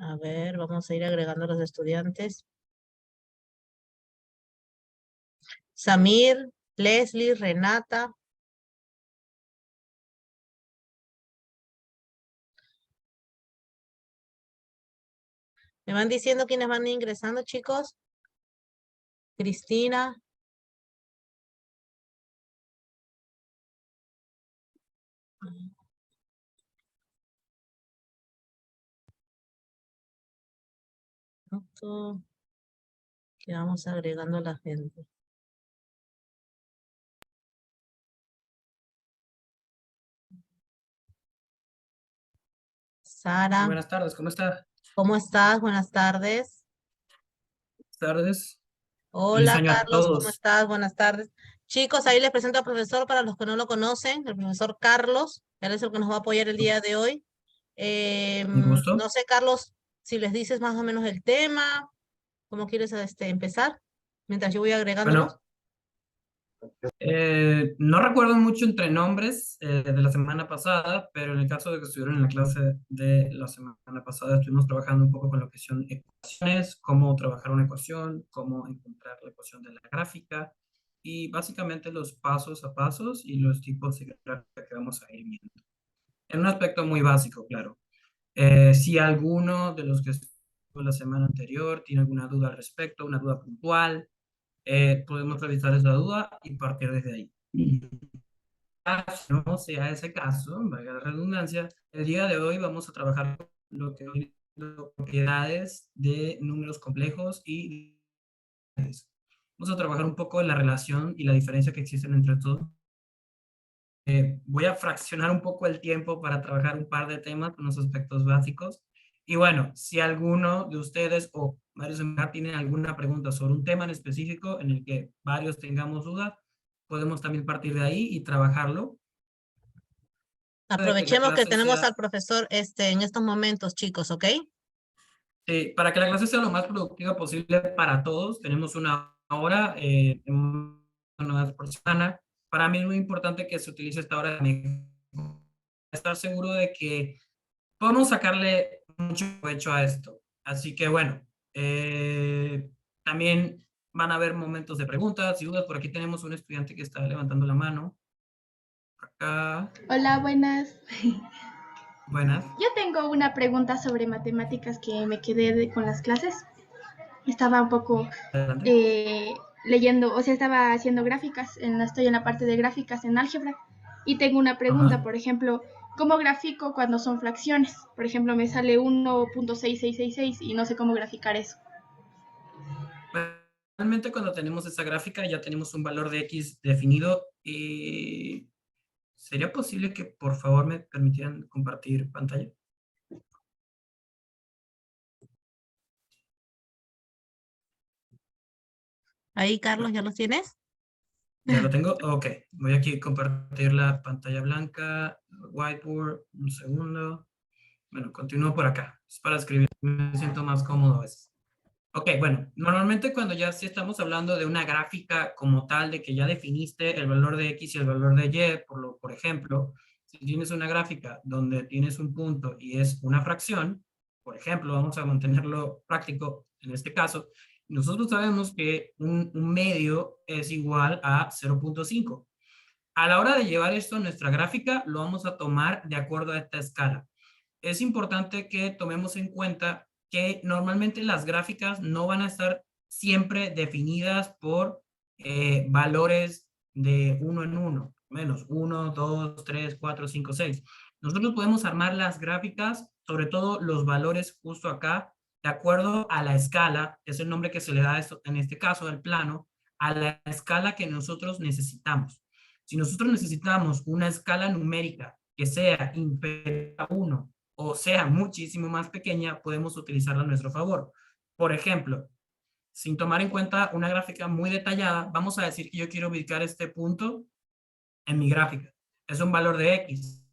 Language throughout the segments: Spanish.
A ver, vamos a ir agregando a los estudiantes. Samir, Leslie, Renata. ¿Me van diciendo quiénes van ingresando, chicos? Cristina. Esto que vamos agregando a la gente. Sara, Buenas tardes, ¿cómo está? ¿cómo estás? Buenas tardes. Buenas tardes. Feliz Hola, año a Carlos, ¿cómo todos. estás? Buenas tardes. Chicos, ahí les presento al profesor para los que no lo conocen, el profesor Carlos. Él es el que nos va a apoyar el día de hoy. Un gusto. No sé, Carlos, si les dices más o menos el tema, ¿cómo quieres empezar? Mientras yo voy agregándolos. Bueno, no recuerdo mucho entre nombres de la semana pasada, pero en el caso de que estuvieron en la clase de la semana pasada, estuvimos trabajando un poco con lo que son ecuaciones, cómo trabajar una ecuación, cómo encontrar la ecuación de la gráfica y básicamente los pasos a pasos y los tipos de gráfica que vamos a ir viendo. En un aspecto muy básico, claro. Si alguno de los que estuvo la semana anterior tiene alguna duda al respecto, una duda puntual, podemos revisar esa duda y partir desde ahí. Si no sea ese caso, valga la redundancia, el día de hoy vamos a trabajar lo que son propiedades de números complejos y vamos a trabajar un poco en la relación y la diferencia que existen entre todos. Voy a fraccionar un poco el tiempo para trabajar un par de temas con los aspectos básicos. Y bueno, si alguno de ustedes o varios en verdad tienen alguna pregunta sobre un tema en específico en el que varios tengamos dudas, podemos también partir de ahí y trabajarlo. De que la Aprovechemos que clase tenemos al sea, profesor en estos momentos, chicos, ¿ok? para que la clase sea lo más productiva posible para todos, tenemos una hora, una vez por semana. Para mí es muy importante que se utilice esta hora de estar seguro de que podemos sacarle mucho provecho a esto. Así que bueno, también van a haber momentos de preguntas y dudas. Por aquí tenemos un estudiante que está levantando la mano. Acá, Hola, buenas. buenas. Yo tengo una pregunta sobre matemáticas que me quedé con las clases. Estaba un poco Adelante. eh, leyendo, o sea, estaba haciendo gráficas, estoy en la parte de gráficas en álgebra y tengo una pregunta, Ajá. por ejemplo, ¿cómo grafico cuando son fracciones? Por ejemplo, me sale 1.6666 y no sé cómo graficar eso. Realmente cuando tenemos esa gráfica ya tenemos un valor de X definido. ¿Sería posible que por favor me permitieran compartir pantalla? Ahí, Carlos, ¿ya los tienes? Ya lo tengo. Ok, voy aquí a compartir la pantalla blanca, whiteboard, un segundo. Bueno, continúo por acá. Es para escribir, me siento más cómodo a veces. Ok, bueno, normalmente cuando ya sí estamos hablando de una gráfica como tal, de que ya definiste el valor de X y el valor de Y, por ejemplo, si tienes una gráfica donde tienes un punto y es una fracción, por ejemplo, vamos a mantenerlo práctico en este caso, nosotros sabemos que un medio es igual a 0.5. A la hora de llevar esto a nuestra gráfica, lo vamos a tomar de acuerdo a esta escala. Es importante que tomemos en cuenta que normalmente las gráficas no van a estar siempre definidas por valores de uno en uno, menos 1, 2, 3, 4, 5, 6. Nosotros podemos armar las gráficas, sobre todo los valores justo acá, de acuerdo a la escala, que es el nombre que se le da a esto, en este caso del plano, a la escala que nosotros necesitamos. Si nosotros necesitamos una escala numérica que sea inferior a 1 o sea muchísimo más pequeña, podemos utilizarla a nuestro favor. Por ejemplo, sin tomar en cuenta una gráfica muy detallada, vamos a decir que yo quiero ubicar este punto en mi gráfica. Es un valor de X.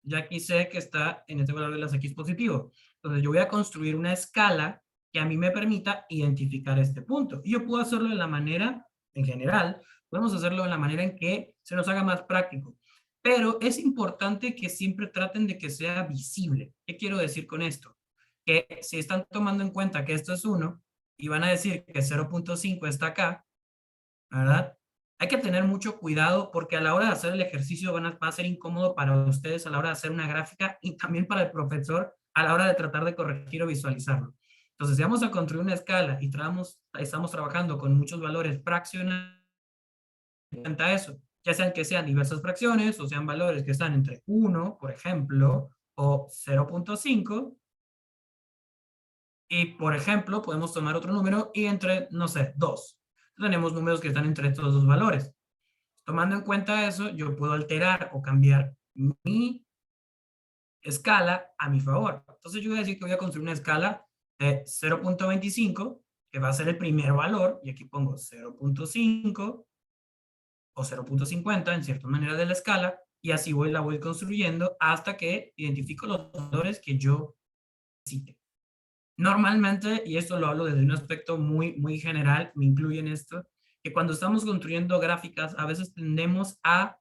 Ya aquí sé que está en este valor de las X positivo. Entonces yo voy a construir una escala que a mí me permita identificar este punto. Y yo puedo hacerlo de la manera, en general, podemos hacerlo de la manera en que se nos haga más práctico. Pero es importante que siempre traten de que sea visible. ¿Qué quiero decir con esto? que si están tomando en cuenta que esto es 1 y van a decir que 0.5 está acá, ¿verdad? Hay que tener mucho cuidado porque a la hora de hacer el ejercicio va a ser incómodo para ustedes a la hora de hacer una gráfica y también para el profesor a la hora de tratar de corregir o visualizarlo. Entonces, si vamos a construir una escala y estamos trabajando con muchos valores fraccionarios, cuenta eso, ya sean que sean diversas fracciones o sean valores que están entre 1, por ejemplo, o 0.5, y por ejemplo, podemos tomar otro número y entre, no sé, 2. Tenemos números que están entre estos dos valores. Tomando en cuenta eso, yo puedo alterar o cambiar mi escala a mi favor. Entonces yo voy a decir que voy a construir una escala de 0.25, que va a ser el primer valor, y aquí pongo 0.5 o 0.50 en cierta manera de la escala, y así la voy construyendo hasta que identifico los valores que yo necesite. Normalmente, y esto lo hablo desde un aspecto muy general, me incluye en esto, que cuando estamos construyendo gráficas, a veces tendemos a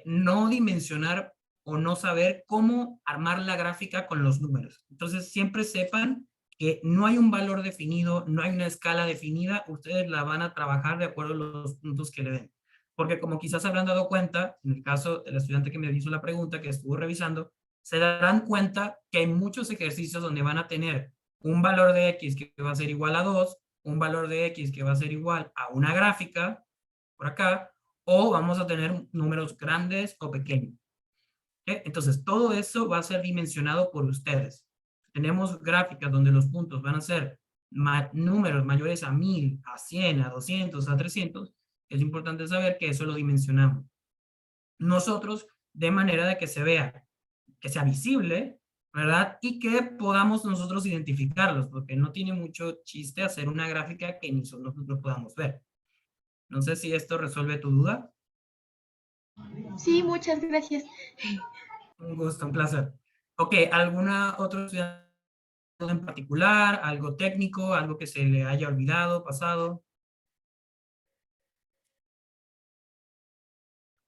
no dimensionar o no saber cómo armar la gráfica con los números. Entonces, siempre sepan que no hay un valor definido, no hay una escala definida, ustedes la van a trabajar de acuerdo a los puntos que le den. Porque como quizás habrán dado cuenta, en el caso del estudiante que me hizo la pregunta, que estuvo revisando, se darán cuenta que hay muchos ejercicios donde van a tener un valor de X que va a ser igual a 2, un valor de X que va a ser igual a una gráfica, por acá, o vamos a tener números grandes o pequeños. ¿Okay? Entonces, todo eso va a ser dimensionado por ustedes. Tenemos gráficas donde los puntos van a ser números mayores a 1000, a 100, a 200, a 300. Es importante saber que eso lo dimensionamos nosotros de manera de que se vea, que sea visible, ¿verdad? Y que podamos nosotros identificarlos, porque no tiene mucho chiste hacer una gráfica que ni nosotros podamos ver. No sé si esto resuelve tu duda. Sí, muchas gracias. Un gusto, un placer. Ok, ¿alguna otra estudiante en particular? ¿Algo técnico? ¿Algo que se le haya olvidado, pasado?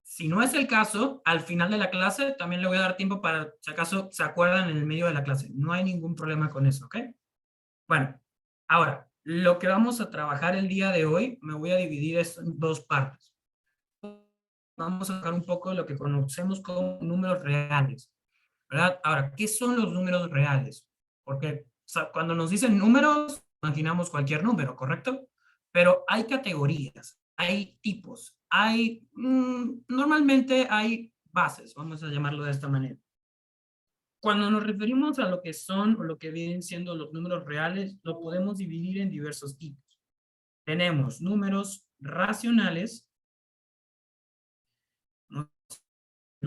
Si no es el caso, al final de la clase también le voy a dar tiempo para, si acaso se acuerdan en el medio de la clase. No hay ningún problema con eso, ¿ok? Bueno, ahora, lo que vamos a trabajar el día de hoy, me voy a dividir esto en dos partes. Vamos a sacar un poco de lo que conocemos como números reales, ¿verdad? Ahora, ¿qué son los números reales? Porque cuando nos dicen números, imaginamos cualquier número, ¿correcto? Pero hay categorías, hay tipos, normalmente hay bases, vamos a llamarlo de esta manera. Cuando nos referimos a lo que son o lo que vienen siendo los números reales, lo podemos dividir en diversos tipos. Tenemos números racionales,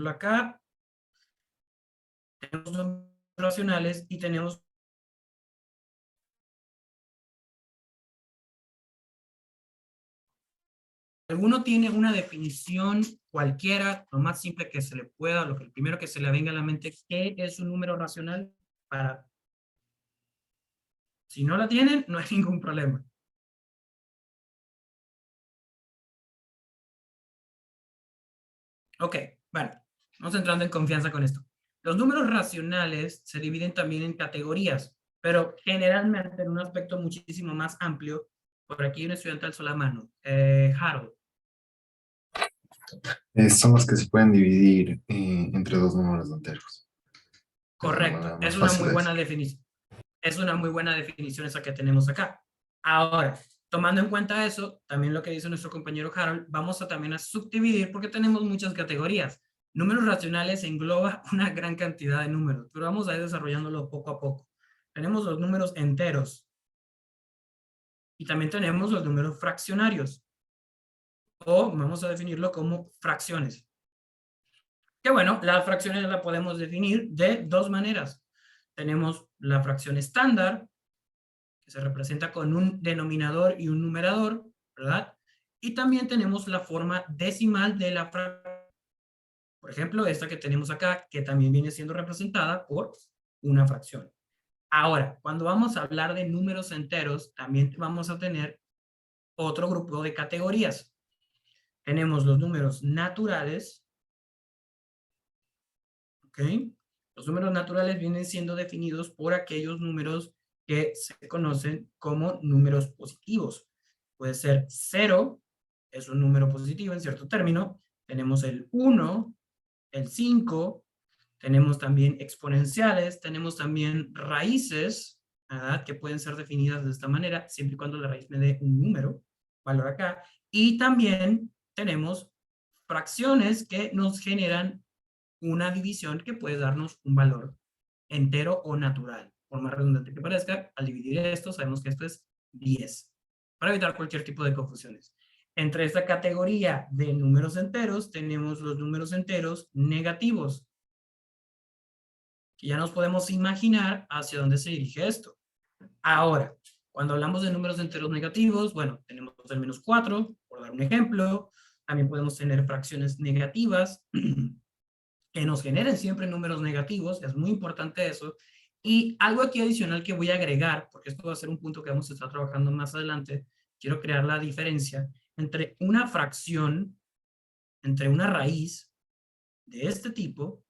acá, tenemos números racionales y tenemos alguno tiene una definición cualquiera, lo más simple que se le pueda, lo primero que se le venga a la mente, ¿qué es un número racional? Si no la tienen, no hay ningún problema. Ok, bueno, vamos entrando en confianza con esto. Los números racionales se dividen también en categorías, pero generalmente en un aspecto muchísimo más amplio. Por aquí un estudiante alzó la mano. Harold. Son los que se pueden dividir entre dos números enteros. Correcto, es una muy buena definición. Es una muy buena definición esa que tenemos acá. Ahora, tomando en cuenta eso, también lo que dice nuestro compañero Harold, vamos a también a subdividir porque tenemos muchas categorías. Números racionales engloba una gran cantidad de números, pero vamos a ir desarrollándolo poco a poco. Tenemos los números enteros y también tenemos los números fraccionarios, o vamos a definirlo como fracciones. Que bueno, las fracciones las podemos definir de dos maneras. Tenemos la fracción estándar, que se representa con un denominador y un numerador, ¿verdad? Y también tenemos la forma decimal de la fracción. Por ejemplo, esta que tenemos acá, que también viene siendo representada por una fracción. Ahora, cuando vamos a hablar de números enteros, también vamos a tener otro grupo de categorías. Tenemos los números naturales, ¿ok? Los números naturales vienen siendo definidos por aquellos números que se conocen como números positivos. Puede ser 0, es un número positivo en cierto término. Tenemos el 1, el 5, tenemos también exponenciales, tenemos también raíces, ¿verdad? Que pueden ser definidas de esta manera, siempre y cuando la raíz me dé un número, valor acá. Y también tenemos fracciones que nos generan una división que puede darnos un valor entero o natural. Por más redundante que parezca, al dividir esto, sabemos que esto es 10, para evitar cualquier tipo de confusiones. Entre esta categoría de números enteros, tenemos los números enteros negativos, que ya nos podemos imaginar hacia dónde se dirige esto. Ahora, cuando hablamos de números enteros negativos, bueno, tenemos el menos 4, por dar un ejemplo. También podemos tener fracciones negativas, que nos generen siempre números negativos, es muy importante eso. Y algo aquí adicional que voy a agregar, porque esto va a ser un punto que vamos a estar trabajando más adelante, quiero crear la diferencia entre una fracción, entre una raíz de este tipo,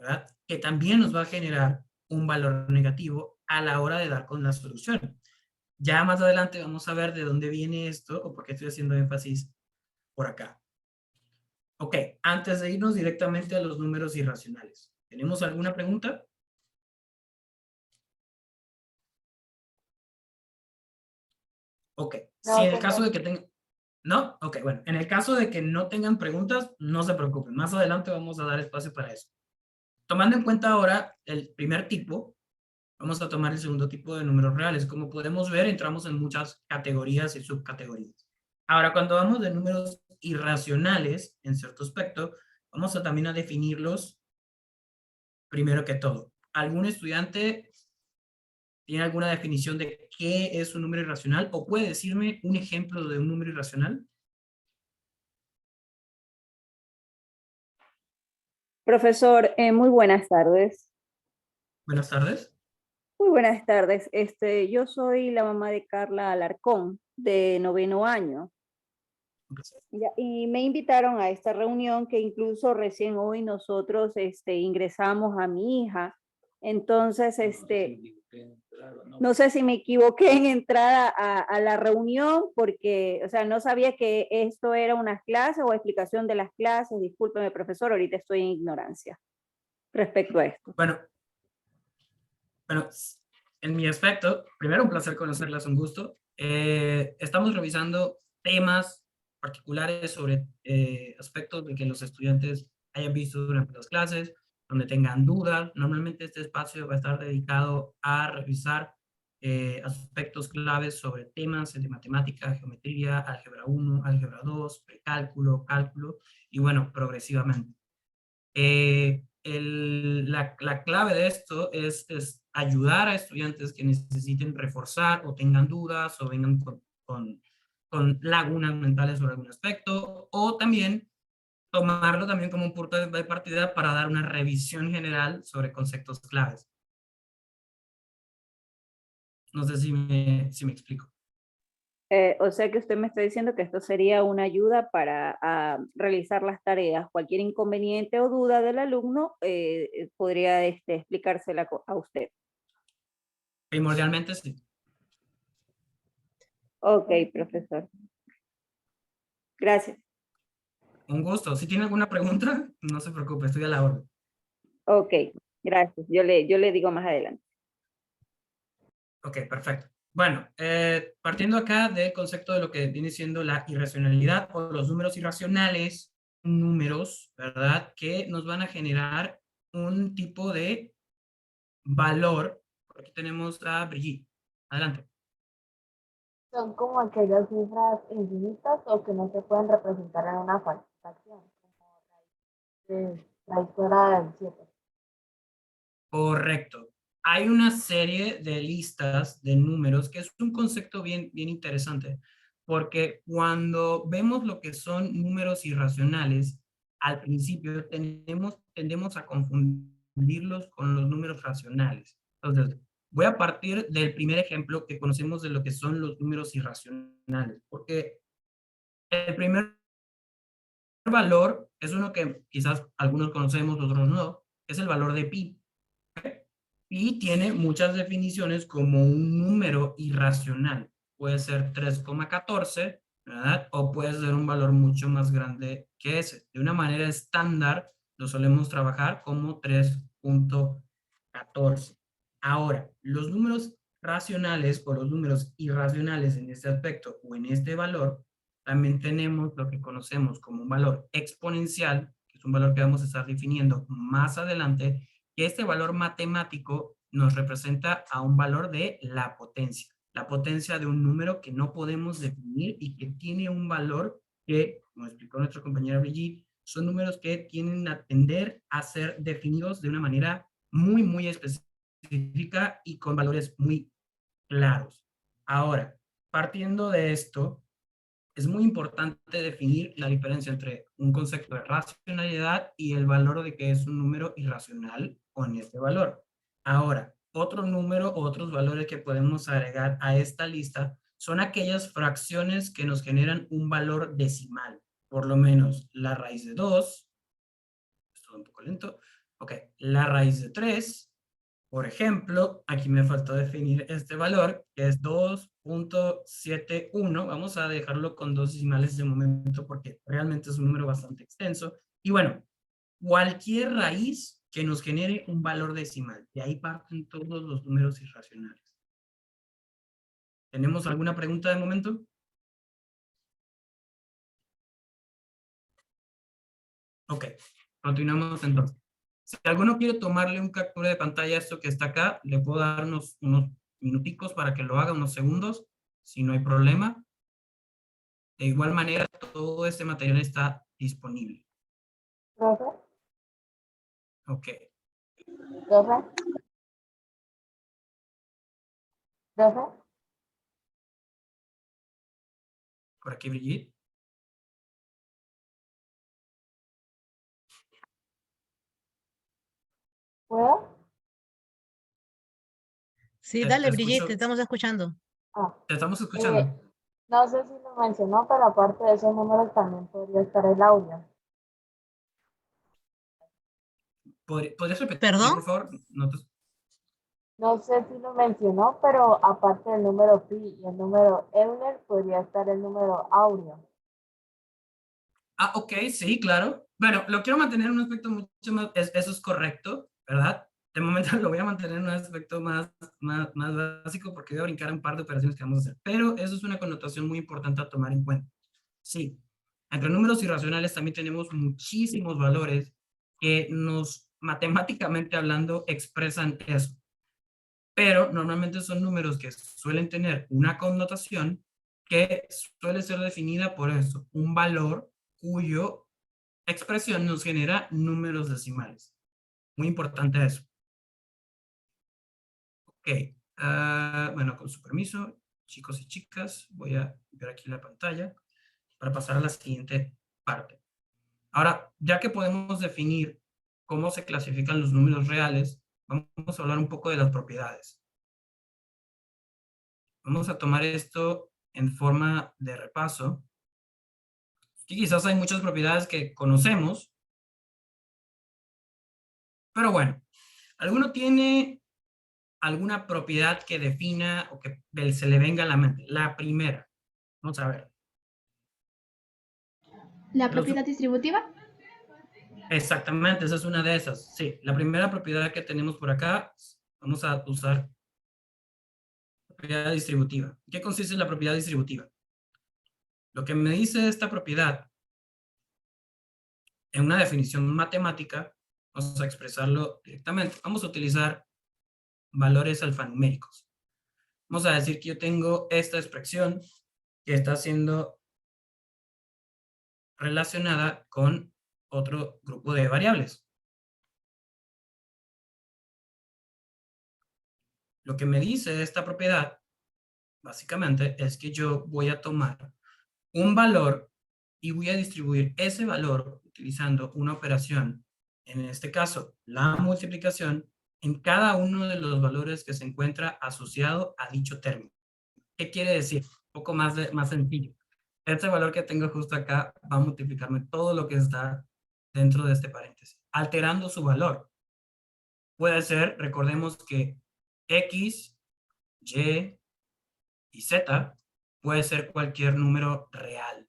¿verdad? Que también nos va a generar un valor negativo a la hora de dar con la solución. Ya más adelante vamos a ver de dónde viene esto o por qué estoy haciendo énfasis por acá. Ok, antes de irnos directamente a los números irracionales, ¿tenemos alguna pregunta? Ok, si en el caso de que tengan... ¿No? Ok, bueno, en el caso de que no tengan preguntas, no se preocupen. Más adelante vamos a dar espacio para eso. Tomando en cuenta ahora el primer tipo, vamos a tomar el segundo tipo de números reales. Como podemos ver, entramos en muchas categorías y subcategorías. Ahora, cuando hablamos de números irracionales, en cierto aspecto, vamos a también a definirlos primero que todo. ¿Algún estudiante tiene alguna definición de qué es un número irracional? ¿O puede decirme un ejemplo de un número irracional? Profesor, muy buenas tardes. Buenas tardes. Muy buenas tardes. Yo soy la mamá de Carla Alarcón, de 9º año. Y me invitaron a esta reunión que incluso recién hoy nosotros ingresamos a mi hija. Entonces, no sé si me equivoqué en entrar a la reunión porque, o sea, no sabía que esto era una clase o explicación de las clases. Discúlpeme, profesor, ahorita estoy en ignorancia respecto a esto. Bueno, en mi aspecto, primero un placer conocerlas, un gusto. Estamos revisando temas particulares sobre aspectos de que los estudiantes hayan visto durante las clases, donde tengan dudas. Normalmente este espacio va a estar dedicado a revisar aspectos claves sobre temas de matemática, geometría, álgebra 1, álgebra 2, precálculo, cálculo, y bueno, progresivamente. La clave de esto es ayudar a estudiantes que necesiten reforzar o tengan dudas o vengan con lagunas mentales sobre algún aspecto, o también tomarlo también como un punto de partida para dar una revisión general sobre conceptos claves. No sé si me explico. O sea que usted me está diciendo que esto sería una ayuda para realizar las tareas. Cualquier inconveniente o duda del alumno podría explicársela a usted. Primordialmente sí. Ok, profesor. Gracias. Un gusto. Si tiene alguna pregunta, no se preocupe, estoy a la orden. Ok, gracias. Yo le digo más adelante. Ok, perfecto. Bueno, partiendo acá del concepto de lo que viene siendo la irracionalidad o los números irracionales, números, ¿verdad? Que nos van a generar un tipo de valor. Por aquí tenemos a Brigitte. Adelante. Son como aquellas cifras infinitas o que no se pueden representar en una fracción, como raíz cuadrada del 7. Correcto. Hay una serie de listas de números que es un concepto bien interesante, porque cuando vemos lo que son números irracionales, al principio tendemos a confundirlos con los números racionales. Entonces, voy a partir del primer ejemplo que conocemos de lo que son los números irracionales, porque el primer valor es uno que quizás algunos conocemos, otros no, es el valor de pi. y tiene muchas definiciones como un número irracional. Puede ser 3,14, ¿verdad? O puede ser un valor mucho más grande que ese. De una manera estándar, lo solemos trabajar como 3,14. Ahora, los números racionales o los números irracionales en este aspecto o en este valor, también tenemos lo que conocemos como un valor exponencial, que es un valor que vamos a estar definiendo más adelante, que este valor matemático nos representa a un valor de la potencia de un número que no podemos definir y que tiene un valor que, como explicó nuestra compañera Brigitte, son números que tienden a tender a ser definidos de una manera muy, muy específica y con valores muy claros. Ahora, partiendo de esto, es muy importante definir la diferencia entre un concepto de racionalidad y el valor de que es un número irracional con este valor. Ahora, otro número o otros valores que podemos agregar a esta lista son aquellas fracciones que nos generan un valor decimal. Por lo menos la raíz de 2, esto es un poco lento, ok, la raíz de 3, por ejemplo, aquí me faltó definir este valor, que es 2,71. Vamos a dejarlo con dos decimales de momento porque realmente es un número bastante extenso. Y bueno, cualquier raíz que nos genere un valor decimal. De ahí parten todos los números irracionales. ¿Tenemos alguna pregunta de momento? Ok, continuamos entonces. Si alguno quiere tomarle un captura de pantalla a esto que está acá, le puedo dar unos minuticos para que lo haga, unos segundos, si no hay problema. De igual manera, todo este material está disponible. ¿Profe? Ok. ¿Profe? ¿Profe? Por aquí, Brigitte. ¿Puedo? Sí, Te dale, Brigitte, escucho. te estamos escuchando. Ah, Te estamos escuchando. no sé si lo mencionó, pero aparte de esos números también podría estar el audio. ¿Podrías repetir, ¿Perdón? por favor? No te... No sé si lo mencionó, pero aparte del número pi y el número Euler, podría estar el número áureo. Ah, ok, sí, claro. Bueno, lo quiero mantener en un aspecto mucho más... eso es correcto, ¿verdad? De momento lo voy a mantener en un aspecto más básico porque voy a brincar un par de operaciones que vamos a hacer. Pero eso es una connotación muy importante a tomar en cuenta. Sí, entre números irracionales también tenemos muchísimos valores que nos, matemáticamente hablando, expresan eso. Pero normalmente son números que suelen tener una connotación que suele ser definida por eso, un valor cuyo expresión nos genera números decimales. Muy importante eso. Ok, bueno, con su permiso, chicos y chicas, voy a ver aquí la pantalla para pasar a la siguiente parte. Ahora, ya que podemos definir cómo se clasifican los números reales, vamos a hablar un poco de las propiedades. Vamos a tomar esto en forma de repaso. Y quizás hay muchas propiedades que conocemos, pero bueno, ¿alguno tiene alguna propiedad que defina o que se le venga a la mente? La primera, vamos a ver. ¿La propiedad distributiva? Exactamente, esa es una de esas. Sí, la primera propiedad que tenemos por acá, vamos a usar propiedad distributiva. ¿Qué consiste en la propiedad distributiva? Lo que me dice esta propiedad en una definición matemática, vamos a expresarlo directamente. Vamos a utilizar valores alfanuméricos. Vamos a decir que yo tengo esta expresión que está siendo relacionada con otro grupo de variables. Lo que me dice esta propiedad, básicamente, es que yo voy a tomar un valor y voy a distribuir ese valor utilizando una operación, en este caso, la multiplicación, en cada uno de los valores que se encuentra asociado a dicho término. ¿Qué quiere decir? Un poco más sencillo. Este valor que tengo justo acá va a multiplicarme todo lo que está dentro de este paréntesis, alterando su valor. puede ser, recordemos que X, Y y Z puede ser cualquier número real.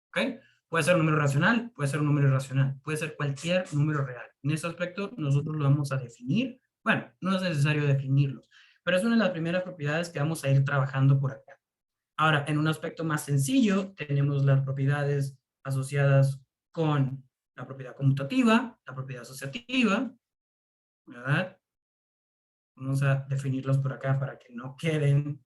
¿Ok? Puede ser un número racional, puede ser un número irracional, puede ser cualquier número real. En ese aspecto nosotros lo vamos a definir. Bueno, no es necesario definirlos, pero es una de las primeras propiedades que vamos a ir trabajando por acá. Ahora, en un aspecto más sencillo, tenemos las propiedades asociadas con la propiedad conmutativa, la propiedad asociativa, ¿verdad? Vamos a definirlos por acá para que no queden.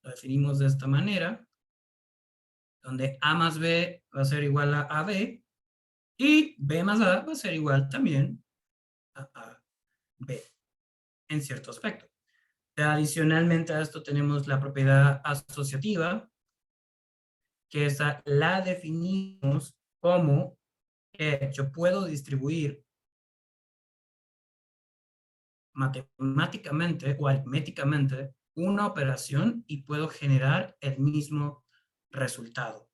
Lo definimos de esta manera, donde A más B va a ser igual a AB y B más A va a ser igual también a B en cierto aspecto. Adicionalmente a esto tenemos la propiedad asociativa, que esa la definimos como que yo puedo distribuir matemáticamente o aritméticamente una operación y puedo generar el mismo resultado.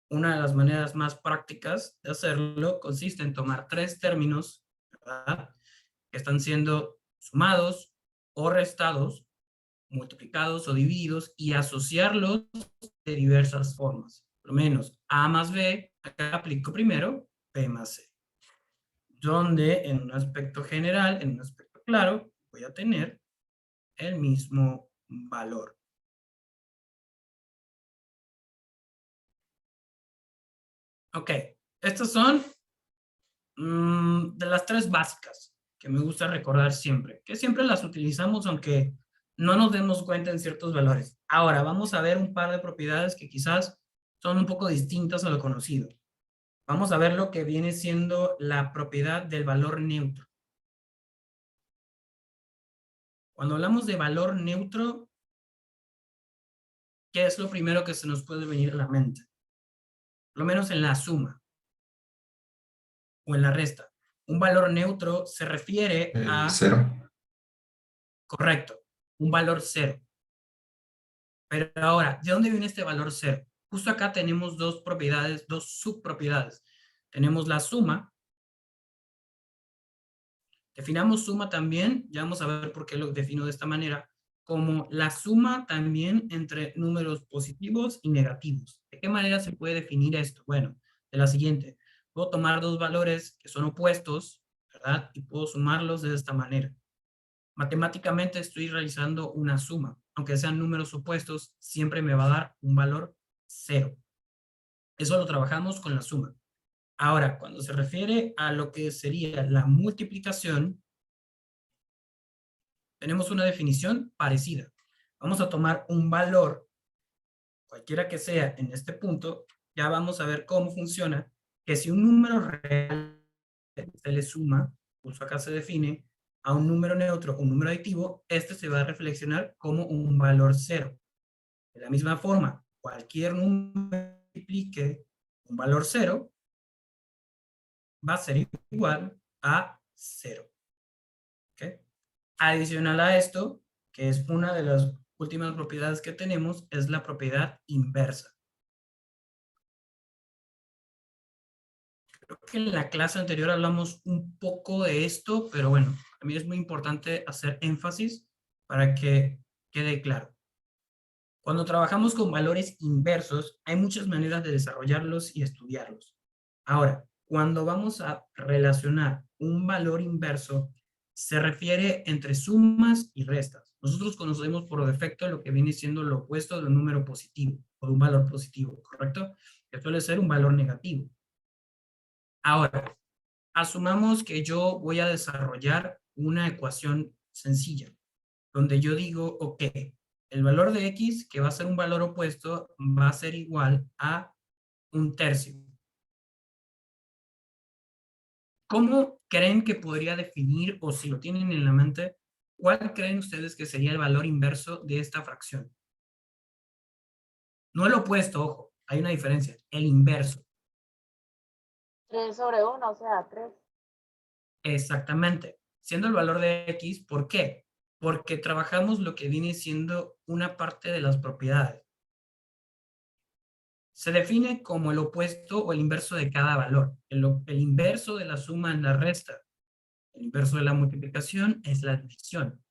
Una de las maneras más prácticas de hacerlo consiste en tomar tres términos, ¿verdad?, que están siendo sumados o restados, multiplicados o divididos y asociarlos de diversas formas. Por lo menos A más B, acá aplico primero B más C, donde en un aspecto general, en un aspecto claro, voy a tener el mismo valor. Ok, estas son de las tres básicas que me gusta recordar siempre, que siempre las utilizamos aunque no nos demos cuenta en ciertos valores. Ahora vamos a ver un par de propiedades que quizás son un poco distintas a lo conocido. Vamos a ver lo que viene siendo la propiedad del valor neutro. Cuando hablamos de valor neutro, ¿qué es lo primero que se nos puede venir a la mente? Por lo menos en la suma o en la resta. Un valor neutro se refiere a... Cero. Correcto, un valor cero. Pero ahora, ¿de dónde viene este valor cero? Justo acá tenemos dos propiedades, dos subpropiedades. Tenemos la suma. Definamos suma también, ya vamos a ver por qué lo defino de esta manera, como la suma también entre números positivos y negativos. ¿De qué manera se puede definir esto? Bueno, de la siguiente. Puedo tomar dos valores que son opuestos, ¿verdad? Y puedo sumarlos de esta manera. Matemáticamente estoy realizando una suma. Aunque sean números opuestos, siempre me va a dar un valor cero. Eso lo trabajamos con la suma. Ahora, cuando se refiere a lo que sería la multiplicación, tenemos una definición parecida. Vamos a tomar un valor, cualquiera que sea en este punto, ya vamos a ver cómo funciona, que si un número real se le suma, justo acá se define, a un número neutro o un número aditivo, este se va a reflexionar como un valor cero. De la misma forma, cualquier número que multiplique un valor cero va a ser igual a cero. ¿Okay? Adicional a esto, que es una de las últimas propiedades que tenemos, es la propiedad inversa. Creo que en la clase anterior hablamos un poco de esto, pero bueno, a mí es muy importante hacer énfasis para que quede claro. Cuando trabajamos con valores inversos, hay muchas maneras de desarrollarlos y estudiarlos. Ahora, cuando vamos a relacionar un valor inverso, se refiere entre sumas y restas. Nosotros conocemos por defecto lo que viene siendo lo opuesto de un número positivo o de un valor positivo, ¿correcto? Que suele ser un valor negativo. Ahora, asumamos que yo voy a desarrollar una ecuación sencilla, donde yo digo, ok, el valor de X, que va a ser un valor opuesto, va a ser igual a 1/3. ¿Cómo creen que podría definir, o si lo tienen en la mente, cuál creen ustedes que sería el valor inverso de esta fracción? No el opuesto, ojo, hay una diferencia, el inverso. 3/1, o sea, 3. Exactamente. Siendo el valor de X, ¿por qué? Porque trabajamos lo que viene siendo una parte de las propiedades. Se define como el opuesto o el inverso de cada valor. El inverso de la suma es la resta. El inverso de la multiplicación es la división.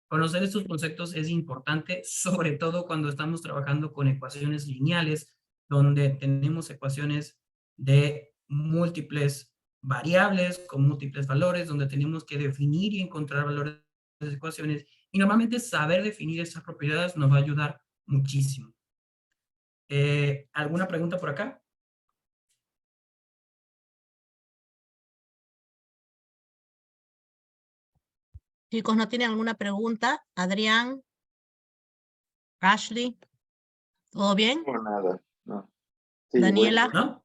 Conocer estos conceptos es importante, sobre todo cuando estamos trabajando con ecuaciones lineales, donde tenemos ecuaciones de múltiples variables, con múltiples valores, donde tenemos que definir y encontrar valores de las ecuaciones. Y normalmente saber definir esas propiedades nos va a ayudar muchísimo. ¿Alguna pregunta por acá? Chicos, ¿no tienen alguna pregunta? Adrián, Ashley, ¿todo bien? No, nada, no. Sí, Daniela, ¿No?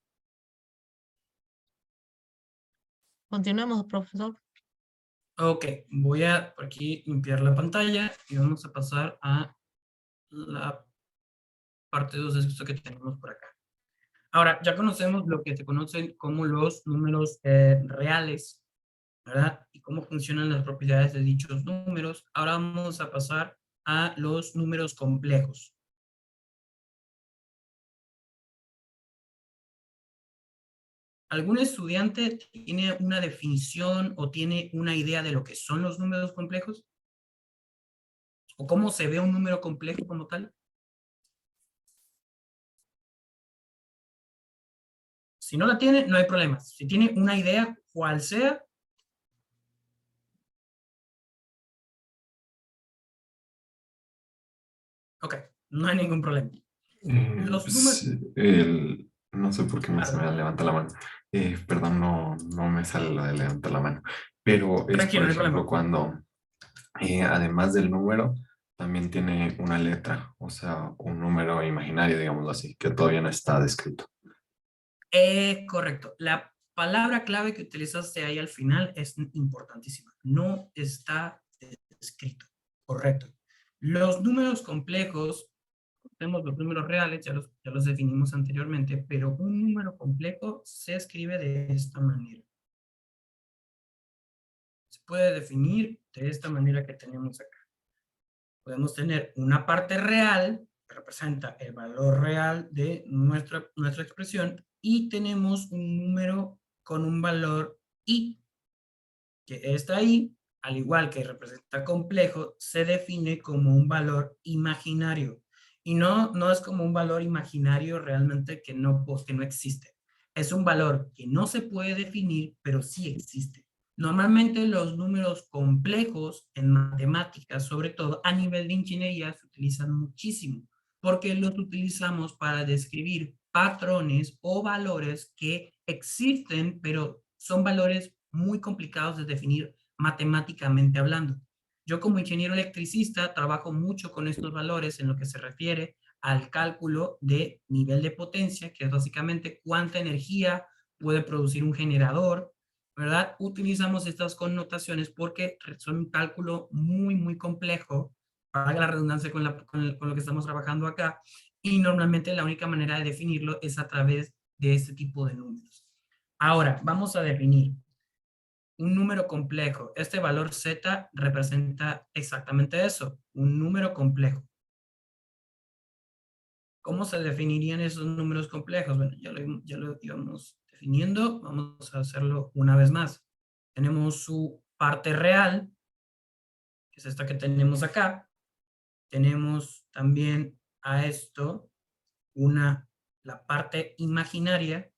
continuemos, profesor. Ok, voy a por aquí limpiar la pantalla y vamos a pasar a la parte 2 de esto que tenemos por acá. Ahora, ya conocemos lo que se conocen como los números reales, ¿verdad? Y cómo funcionan las propiedades de dichos números. Ahora vamos a pasar a los números complejos. ¿Algún estudiante tiene una definición o tiene una idea de lo que son los números complejos? ¿O cómo se ve un número complejo como tal? Si no la tiene, no hay problema. Si tiene una idea, cual sea, ok, no hay ningún problema. Los números... Sí, no sé por qué se me levanta la mano. Perdón, no me sale lo de levantar la mano. Pero es, Tranquilo, por no hay ejemplo, problema. cuando además del número, también tiene una letra, o sea, un número imaginario, digámoslo así, que todavía no está descrito. Correcto. La palabra clave que utilizaste ahí al final es importantísima. No está escrito. Correcto. Los números complejos, tenemos los números reales, ya los definimos anteriormente, pero un número complejo se escribe de esta manera. Se puede definir de esta manera que tenemos acá. Podemos tener una parte real, que representa el valor real de nuestra expresión, y tenemos un número con un valor i, que está ahí, al igual que representa complejo, se define como un valor imaginario. Y no es como un valor imaginario realmente que no existe. Es un valor que no se puede definir, pero sí existe. Normalmente los números complejos en matemáticas, sobre todo a nivel de ingeniería, se utilizan muchísimo, porque los utilizamos para describir patrones o valores que existen, pero son valores muy complicados de definir matemáticamente hablando. Yo como ingeniero electricista trabajo mucho con estos valores en lo que se refiere al cálculo de nivel de potencia, que es básicamente cuánta energía puede producir un generador, ¿verdad? Utilizamos estas connotaciones porque son un cálculo muy complejo, para la redundancia con lo que estamos trabajando acá, y normalmente la única manera de definirlo es a través de este tipo de números. Ahora, vamos a definir un número complejo. Este valor z representa exactamente eso, un número complejo. ¿Cómo se definirían esos números complejos? Bueno, ya lo íbamos definiendo, vamos a hacerlo una vez más. Tenemos su parte real, que es esta que tenemos acá. Tenemos también a esto la parte imaginaria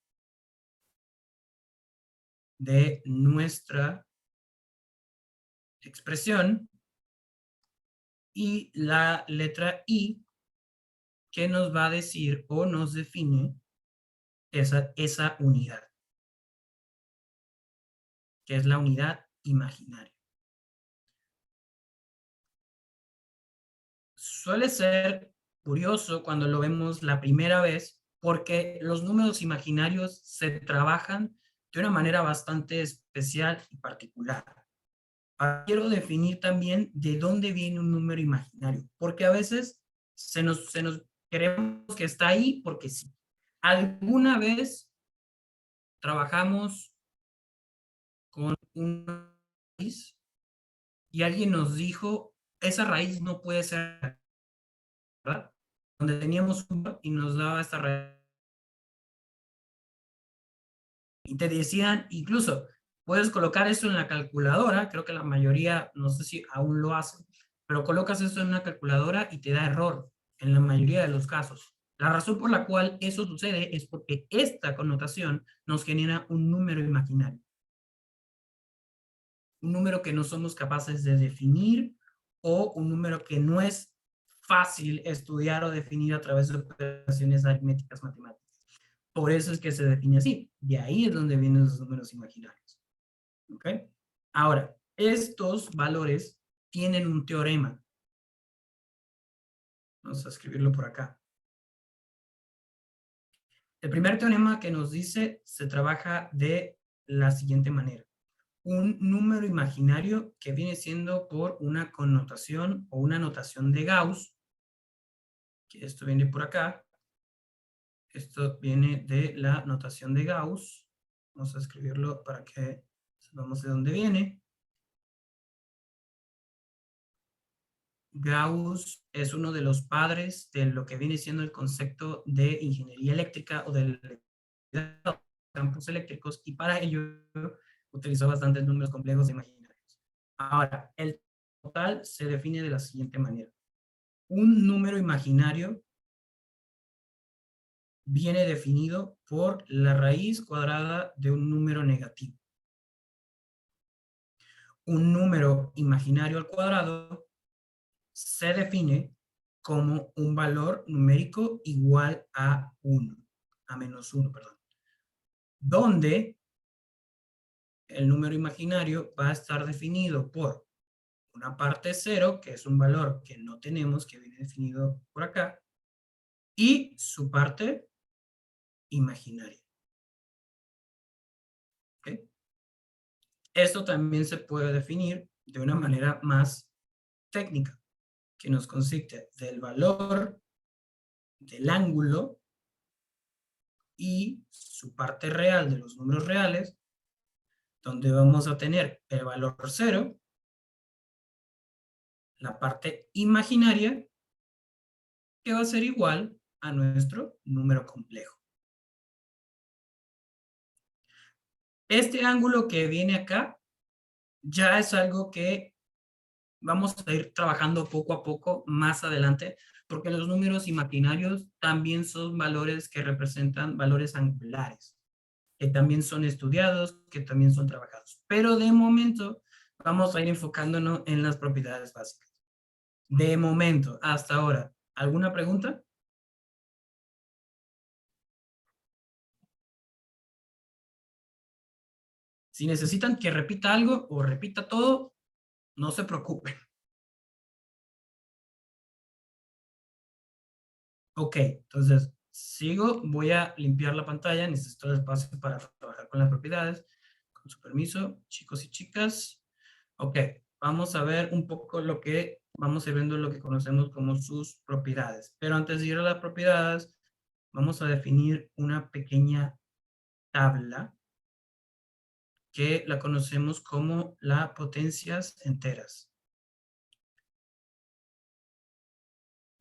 de nuestra expresión, y la letra I, que nos va a decir o nos define esa unidad, que es la unidad imaginaria. Suele ser curioso cuando lo vemos la primera vez, porque los números imaginarios se trabajan de una manera bastante especial y particular. Quiero definir también de dónde viene un número imaginario, porque a veces se nos creemos que está ahí porque sí. ¿Alguna vez trabajamos con una raíz y alguien nos dijo, esa raíz no puede ser, ¿verdad? Donde teníamos un y nos daba esta raíz Y te decían, incluso, puedes colocar eso en la calculadora, creo que la mayoría, no sé si aún lo hacen, pero colocas eso en una calculadora y te da error en la mayoría de los casos. La razón por la cual eso sucede es porque esta connotación nos genera un número imaginario. Un número que no somos capaces de definir o un número que no es fácil estudiar o definir a través de operaciones aritméticas matemáticas. Por eso es que se define así. De ahí es donde vienen los números imaginarios. ¿Ok? Ahora, estos valores tienen un teorema. Vamos a escribirlo por acá. El primer teorema que nos dice se trabaja de la siguiente manera. Un número imaginario que viene siendo por una connotación o una notación de Gauss, que esto viene por acá, esto viene de la notación de Gauss, vamos a escribirlo para que sepamos de dónde viene. Gauss es uno de los padres de lo que viene siendo el concepto de ingeniería eléctrica o de campos eléctricos, y para ello utilizó bastantes números complejos e imaginarios. Ahora, el total se define de la siguiente manera. Un número imaginario viene definido por la raíz cuadrada de un número negativo. Un número imaginario al cuadrado se define como un valor numérico igual a 1, a menos 1, perdón. Donde el número imaginario va a estar definido por una parte 0, que es un valor que no tenemos, que viene definido por acá, y su parte imaginaria. ¿Okay? Esto también se puede definir de una manera más técnica, que nos consiste del valor del ángulo y su parte real de los números reales, donde vamos a tener el valor 0, la parte imaginaria, que va a ser igual a nuestro número complejo. Este ángulo que viene acá ya es algo que vamos a ir trabajando poco a poco más adelante, porque los números imaginarios también son valores que representan valores angulares, que también son estudiados, que también son trabajados. Pero de momento vamos a ir enfocándonos en las propiedades básicas. De momento, hasta ahora, ¿alguna pregunta? Si necesitan que repita algo o repita todo, no se preocupen. Ok, entonces sigo, voy a limpiar la pantalla, necesito el espacio para trabajar con las propiedades. Con su permiso, chicos y chicas. Ok, vamos a ver un poco lo que, vamos a ir viendo lo que conocemos como sus propiedades. Pero antes de ir a las propiedades, vamos a definir una pequeña tabla que la conocemos como las potencias enteras.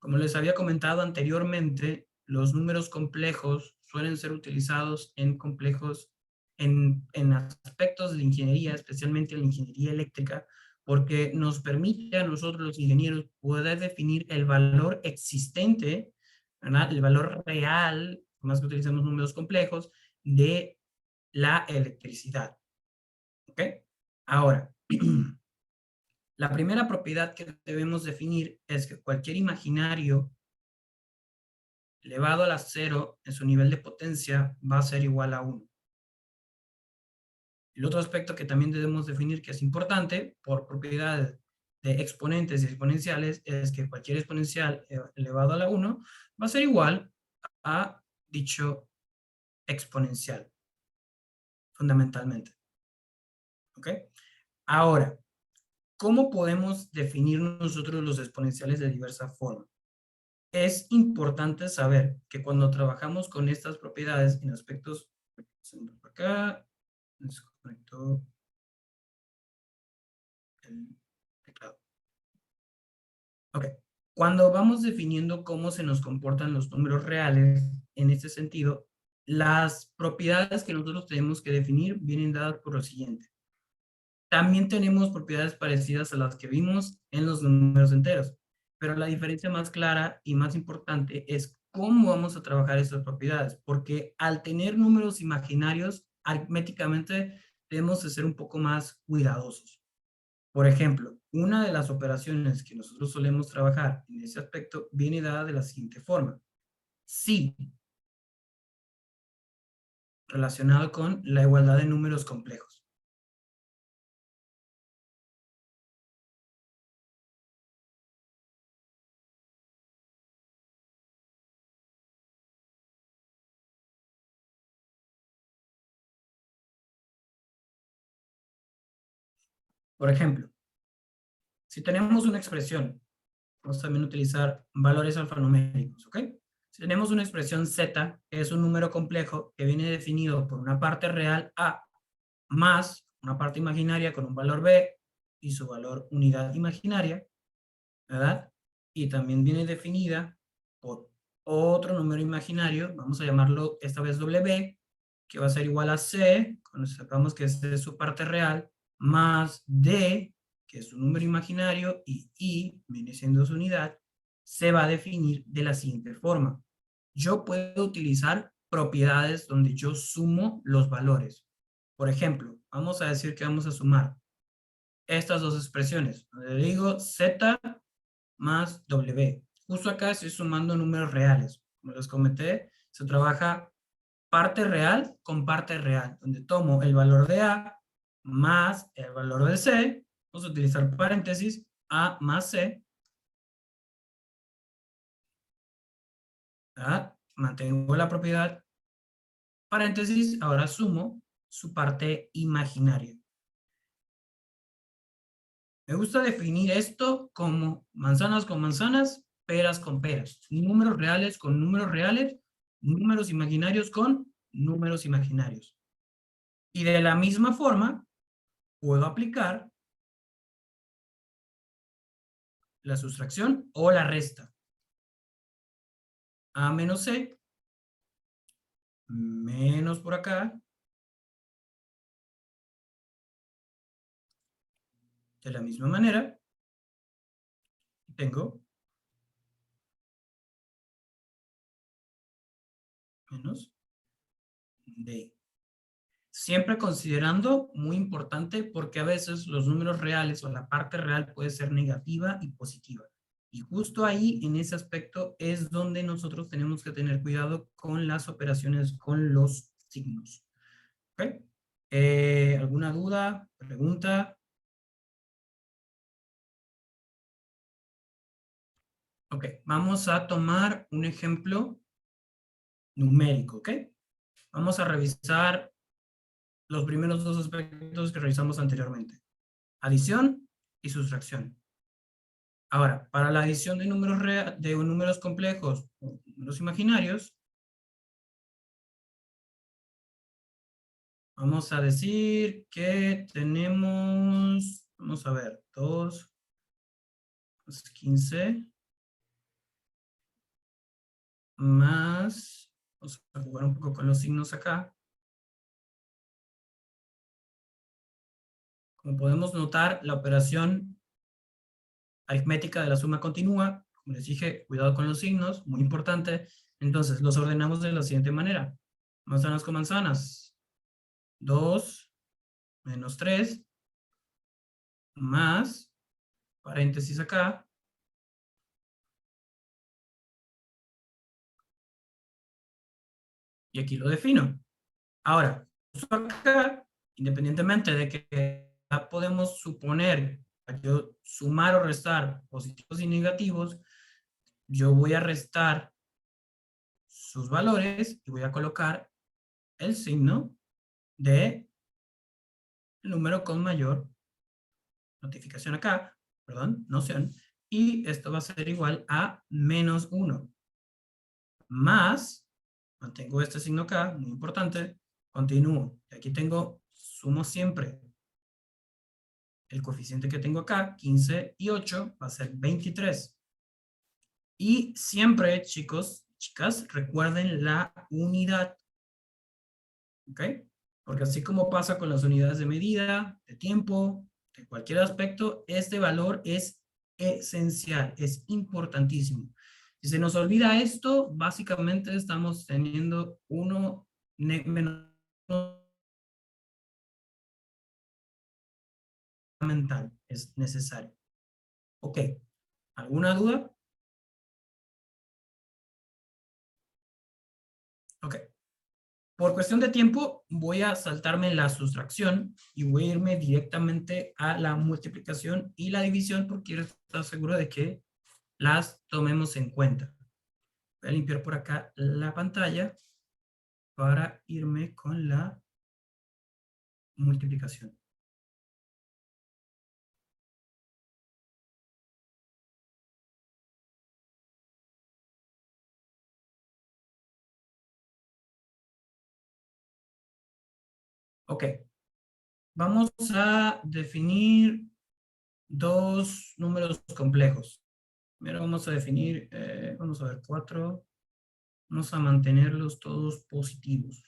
Como les había comentado anteriormente, los números complejos suelen ser utilizados en complejos, en aspectos de la ingeniería, especialmente en la ingeniería eléctrica, porque nos permite a nosotros los ingenieros poder definir el valor existente, ¿verdad? El valor real, más que utilizamos números complejos, de la electricidad. ¿Ok? Ahora, la primera propiedad que debemos definir es que cualquier imaginario elevado a la 0 en su nivel de potencia va a ser igual a 1. El otro aspecto que también debemos definir, que es importante por propiedades de exponentes y exponenciales, es que cualquier exponencial elevado a la 1 va a ser igual a dicho exponencial, fundamentalmente. ¿Ok? Ahora, ¿cómo podemos definir nosotros los exponenciales de diversa forma? Es importante saber que cuando trabajamos con estas propiedades en aspectos, acá, desconectó el teclado. Ok, cuando vamos definiendo cómo se nos comportan los números reales, en este sentido, Las propiedades que nosotros tenemos que definir vienen dadas por lo siguiente. También tenemos propiedades parecidas a las que vimos en los números enteros, pero la diferencia más clara y más importante es cómo vamos a trabajar estas propiedades, porque al tener números imaginarios, aritméticamente debemos de ser un poco más cuidadosos. Por ejemplo, una de las operaciones que nosotros solemos trabajar en ese aspecto viene dada de la siguiente forma. Si relacionado con la igualdad de números complejos. Por ejemplo, si tenemos una expresión, vamos también a utilizar valores alfanuméricos, ¿ok? Si tenemos una expresión z, que es un número complejo que viene definido por una parte real a más una parte imaginaria con un valor b y su valor unidad imaginaria, ¿verdad? Y también viene definida por otro número imaginario, vamos a llamarlo esta vez w, que va a ser igual a c, cuando sepamos que esta es su parte real, más d, que es un número imaginario, y i viene siendo su unidad, se va a definir de la siguiente forma. Yo puedo utilizar propiedades donde yo sumo los valores. Por ejemplo, vamos a decir que vamos a sumar estas dos expresiones. Le digo z más w. Justo acá estoy sumando números reales. Como les comenté, se trabaja parte real con parte real, donde tomo el valor de a más el valor de c. Vamos a utilizar paréntesis, a más c. ¿Verdad? Mantengo la propiedad paréntesis, ahora sumo su parte imaginaria. Me gusta definir esto como manzanas con manzanas, peras con peras, números reales con números reales, números imaginarios con números imaginarios. Y de la misma forma, puedo aplicar la sustracción o la resta. A menos C, menos por acá, de la misma manera, tengo menos D. Siempre considerando, muy importante, porque a veces los números reales o la parte real puede ser negativa y positiva. Y justo ahí, en ese aspecto, es donde nosotros tenemos que tener cuidado con las operaciones con los signos. ¿Ok? ¿Alguna duda? ¿Pregunta? Ok, vamos a tomar un ejemplo numérico, ¿ok? Vamos a revisar los primeros dos aspectos que revisamos anteriormente. Adición y sustracción. Ahora, para la adición de números complejos o números imaginarios, vamos a decir que tenemos, vamos a ver, 2 más 15 más, vamos a jugar un poco con los signos acá. Como podemos notar, la operación aritmética de la suma continua, como les dije, cuidado con los signos, muy importante. Entonces, los ordenamos de la siguiente manera. Manzanas con manzanas. 2 menos 3 más, paréntesis acá, y aquí lo defino. Ahora, acá, independientemente de que ya podemos suponer que yo sumar o restar positivos y negativos, yo voy a restar sus valores y voy a colocar el signo de número con mayor notificación acá, perdón, noción, y esto va a ser igual a menos 1, más, mantengo este signo acá, muy importante, continúo, y aquí sumo siempre el coeficiente que tengo acá, 15 y 8, va a ser 23. Y siempre, chicos, chicas, recuerden la unidad. ¿Ok? Porque así como pasa con las unidades de medida, de tiempo, de cualquier aspecto, este valor es esencial, es importantísimo. Si se nos olvida esto, básicamente estamos teniendo uno menos mental, es necesario. Ok, ¿alguna duda? Ok. Por cuestión de tiempo, voy a saltarme la sustracción y voy a irme directamente a la multiplicación y la división porque quiero estar seguro de que las tomemos en cuenta. Voy a limpiar por acá la pantalla para irme con la multiplicación. Ok. Vamos a definir dos números complejos. Primero vamos a definir, vamos a ver, 4. Vamos a mantenerlos todos positivos.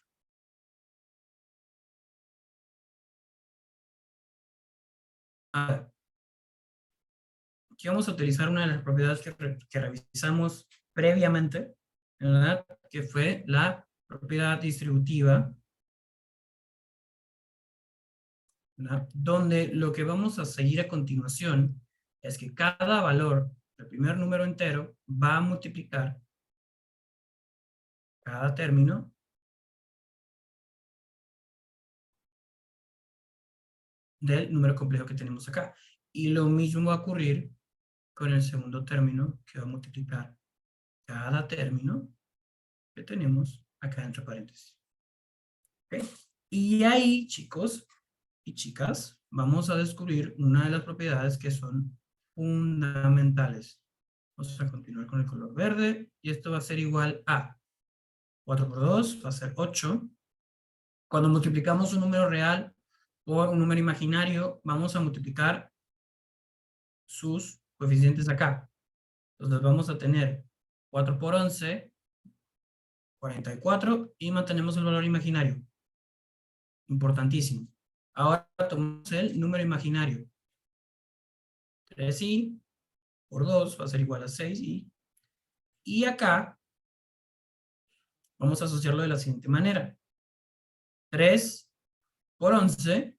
A ver, aquí vamos a utilizar una de las propiedades que revisamos previamente, ¿verdad? Que fue la propiedad distributiva, ¿verdad? Donde lo que vamos a seguir a continuación es que cada valor del primer número entero va a multiplicar cada término del número complejo que tenemos acá. Y lo mismo va a ocurrir con el segundo término, que va a multiplicar cada término que tenemos acá entre paréntesis. ¿Okay? Y ahí, chicos y chicas, vamos a descubrir una de las propiedades que son fundamentales. Vamos a continuar con el color verde, y esto va a ser igual a 4 por 2, va a ser 8. Cuando multiplicamos un número real por un número imaginario, vamos a multiplicar sus coeficientes acá. Entonces vamos a tener 4 por 11, 44, y mantenemos el valor imaginario. Importantísimo. Ahora tomamos el número imaginario. 3i por 2 va a ser igual a 6i. Y acá vamos a asociarlo de la siguiente manera. 3 por 11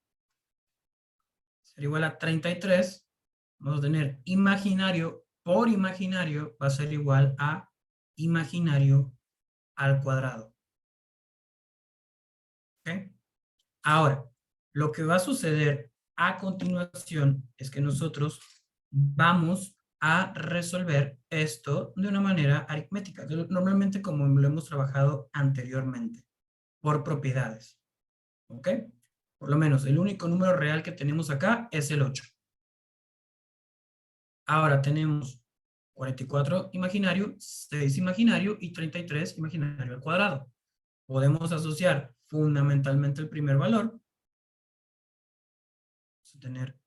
será igual a 33. Vamos a tener imaginario por imaginario va a ser igual a imaginario al cuadrado. ¿Ok? Ahora, lo que va a suceder a continuación es que nosotros vamos a resolver esto de una manera aritmética, normalmente como lo hemos trabajado anteriormente, por propiedades. ¿Ok? Por lo menos el único número real que tenemos acá es el 8. Ahora tenemos 44 imaginario, 6 imaginario y 33 imaginario al cuadrado. Podemos asociar fundamentalmente el primer valor. Vamos a tener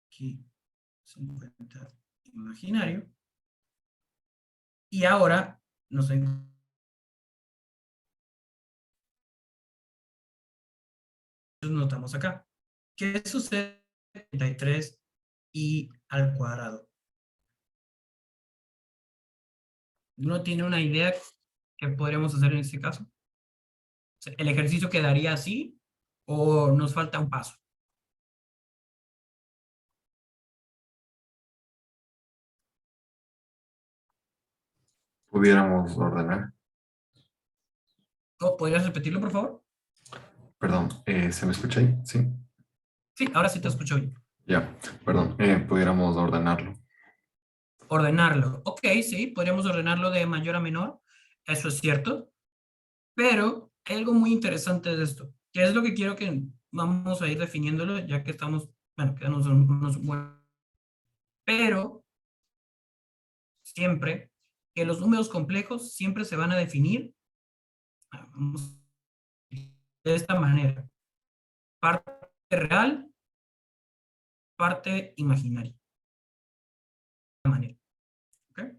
aquí 50 imaginario. Y ahora nos notamos acá. ¿Qué sucede con 33 y al cuadrado? ¿Uno tiene una idea que podríamos hacer en este caso? O sea, ¿el ejercicio quedaría así o nos falta un paso? Pudiéramos ordenar. ¿Podrías repetirlo, por favor? Perdón, ¿se me escucha ahí? Sí. Sí, ahora sí te escucho bien. Ya, perdón, pudiéramos ordenarlo. Ordenarlo. Ok, sí, podríamos ordenarlo de mayor a menor. Eso es cierto. Pero hay algo muy interesante de esto, que es lo que quiero que vamos a ir definiéndolo, ya que estamos, bueno, quedamos unos buenos. Pero siempre que los números complejos siempre se van a definir de esta manera. Parte real, parte imaginaria. De esta manera. ¿Okay?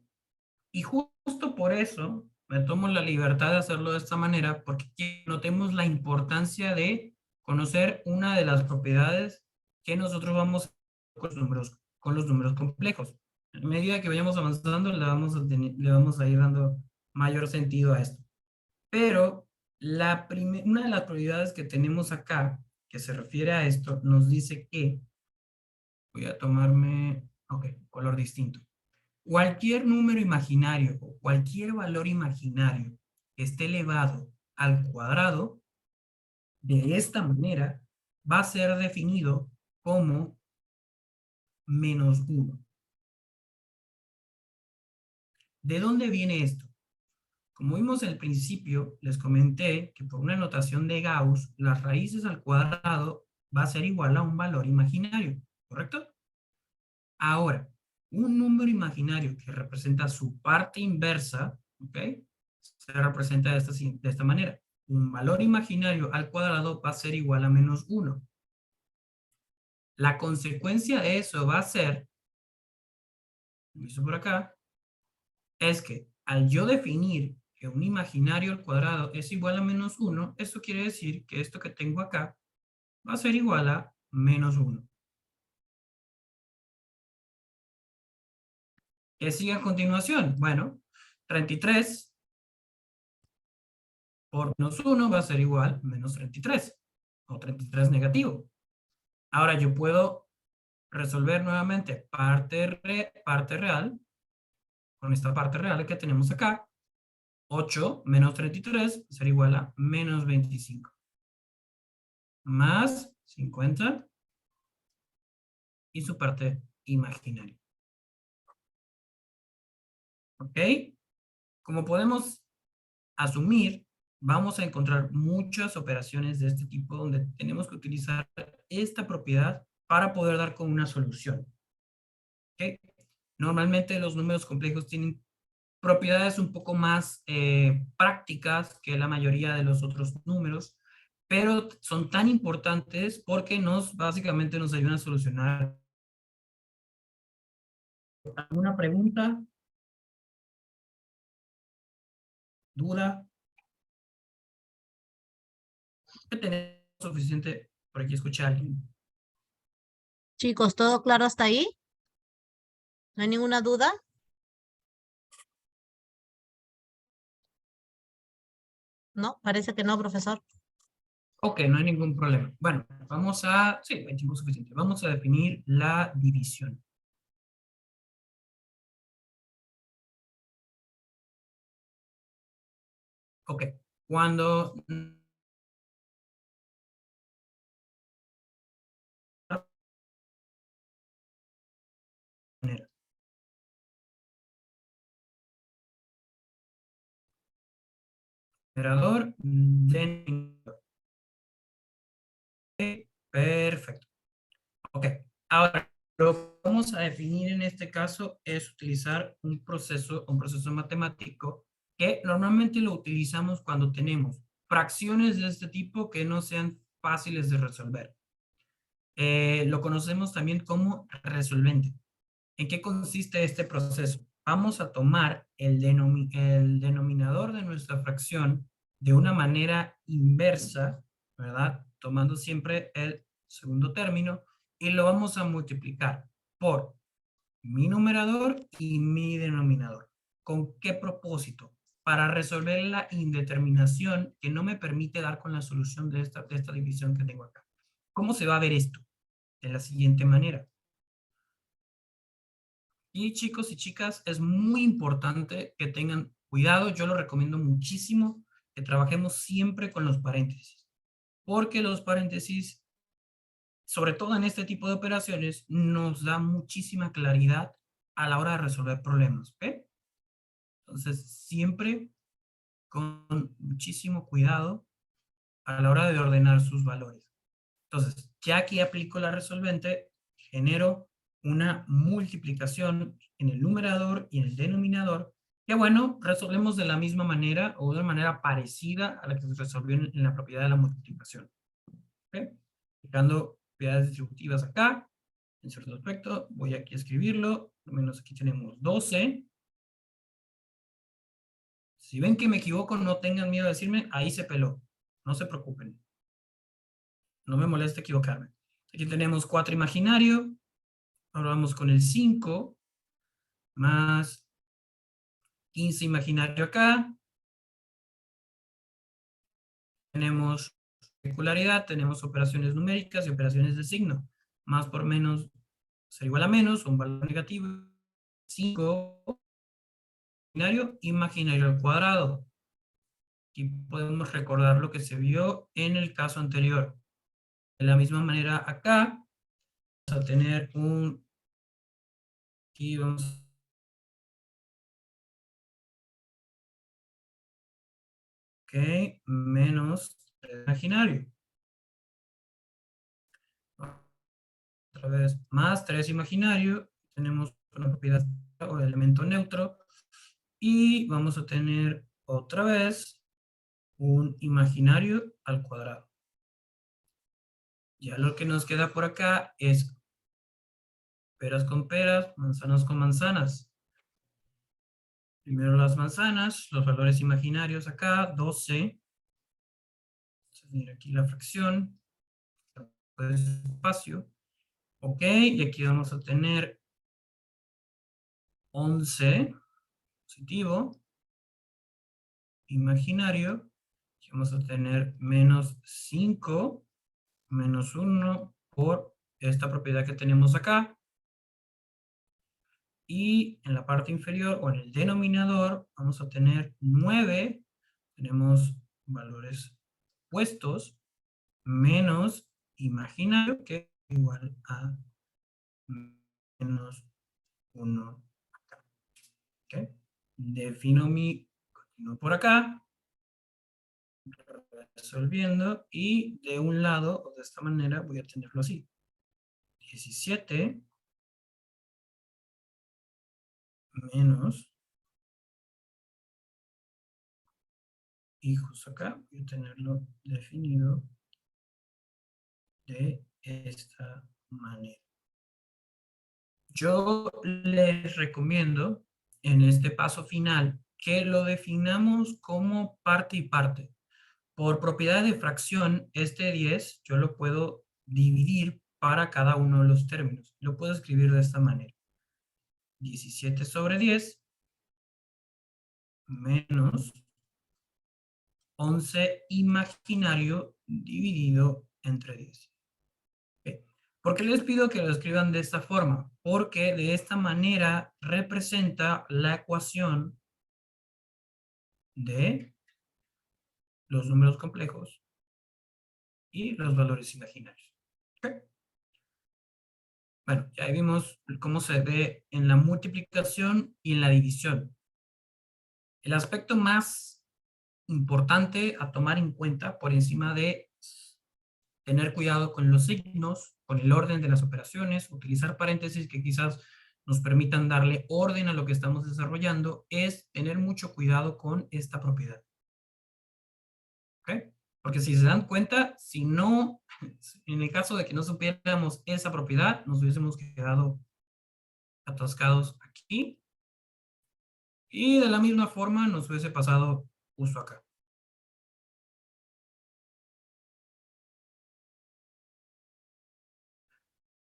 Y justo por eso Me tomo la libertad de hacerlo de esta manera porque notemos la importancia de conocer una de las propiedades que nosotros vamos con los números complejos. A medida que vayamos avanzando, le vamos a ir dando mayor sentido a esto. Pero una de las propiedades que tenemos acá, que se refiere a esto, nos dice que, voy a tomarme, ok, color distinto. Cualquier número imaginario o cualquier valor imaginario que esté elevado al cuadrado, de esta manera, va a ser definido como -1. ¿De dónde viene esto? Como vimos al principio, les comenté que por una notación de Gauss, las raíces al cuadrado va a ser igual a un valor imaginario, ¿correcto? Ahora, un número imaginario que representa su parte inversa, ¿ok? Se representa de esta manera. Un valor imaginario al cuadrado va a ser igual a -1. La consecuencia de eso va a ser, lo por acá, es que al yo definir que un imaginario al cuadrado es igual a -1, eso quiere decir que esto que tengo acá va a ser igual a -1. ¿Qué sigue a continuación? Bueno, 33 por -1 va a ser igual a -33, o 33 negativo. Ahora yo puedo resolver nuevamente parte real, con esta parte real que tenemos acá. 8 menos 33 va a ser igual a -25. Más 50 y su parte imaginaria. ¿Ok? Como podemos asumir, vamos a encontrar muchas operaciones de este tipo donde tenemos que utilizar esta propiedad para poder dar con una solución. ¿Ok? Normalmente los números complejos tienen propiedades un poco más prácticas que la mayoría de los otros números, pero son tan importantes porque básicamente nos ayudan a solucionar. ¿Alguna pregunta? ¿Duda? ¿Qué tenemos suficiente por aquí escuchar a alguien? Chicos, ¿todo claro hasta ahí? ¿No hay ninguna duda? No, parece que no, profesor. Ok, no hay ningún problema. Bueno, sí, hay tiempo suficiente. Vamos a definir la división. Ok, cuando numerador denominador. Perfecto. Ok, ahora lo que vamos a definir en este caso es utilizar un proceso matemático que normalmente lo utilizamos cuando tenemos fracciones de este tipo que no sean fáciles de resolver. Lo conocemos también como resolvente. ¿En qué consiste este proceso? Vamos a tomar el denominador de nuestra fracción de una manera inversa, ¿verdad? Tomando siempre el segundo término y lo vamos a multiplicar por mi numerador y mi denominador. ¿Con qué propósito? Para resolver la indeterminación que no me permite dar con la solución de esta división que tengo acá. ¿Cómo se va a ver esto? De la siguiente manera. Y chicos y chicas, es muy importante que tengan cuidado. Yo lo recomiendo muchísimo que trabajemos siempre con los paréntesis. Porque los paréntesis, sobre todo en este tipo de operaciones, nos da muchísima claridad a la hora de resolver problemas. ¿Ok? Entonces, siempre con muchísimo cuidado a la hora de ordenar sus valores. Entonces, ya aquí aplico la resolvente, genero una multiplicación en el numerador y en el denominador, que bueno, resolvemos de la misma manera o de una manera parecida a la que se resolvió en la propiedad de la multiplicación. ¿Ok? Aplicando propiedades distributivas acá, en cierto aspecto, voy aquí a escribirlo, al menos aquí tenemos 12, Si ven que me equivoco, no tengan miedo de decirme, ahí se peló. No se preocupen. No me molesta equivocarme. Aquí tenemos 4 imaginario. Ahora vamos con el 5. Más 15 imaginario acá. Tenemos regularidad, tenemos operaciones numéricas y operaciones de signo. Más por menos ser igual a menos, un valor negativo. 5 imaginario al cuadrado. Aquí podemos recordar lo que se vio en el caso anterior. De la misma manera acá, vamos a tener un... Aquí vamos... Ok, menos imaginario. Otra vez, más 3 imaginario. Tenemos una propiedad o elemento neutro. Y vamos a tener otra vez un imaginario al cuadrado. Ya lo que nos queda por acá es peras con peras, manzanas con manzanas. Primero las manzanas, los valores imaginarios acá, 12. Vamos a venir aquí la fracción, espacio. Ok, y aquí vamos a tener 11, positivo, imaginario. Y vamos a tener menos 5, menos 1 por esta propiedad que tenemos acá. Y en la parte inferior, o en el denominador, vamos a tener 9. Tenemos valores puestos, menos imaginario, que es igual a menos 1 acá. ¿Okay? Continúo por acá, resolviendo, y de un lado, o de esta manera, voy a tenerlo así. 17 menos, y justo acá voy a tenerlo definido de esta manera. Yo les recomiendo en este paso final que lo definamos como parte y parte. Por propiedad de fracción, este 10 yo lo puedo dividir para cada uno de los términos. Lo puedo escribir de esta manera. 17 sobre 10 menos 11 imaginario dividido entre 10. ¿Por qué les pido que lo escriban de esta forma? Porque de esta manera representa la ecuación de los números complejos y los valores imaginarios. ¿Okay? Bueno, ya vimos cómo se ve en la multiplicación y en la división. El aspecto más importante a tomar en cuenta por encima de tener cuidado con los signos, con el orden de las operaciones, utilizar paréntesis que quizás nos permitan darle orden a lo que estamos desarrollando, es tener mucho cuidado con esta propiedad. ¿Ok? Porque si se dan cuenta, si no, en el caso de que no supiéramos esa propiedad, nos hubiésemos quedado atascados aquí. Y de la misma forma nos hubiese pasado justo acá.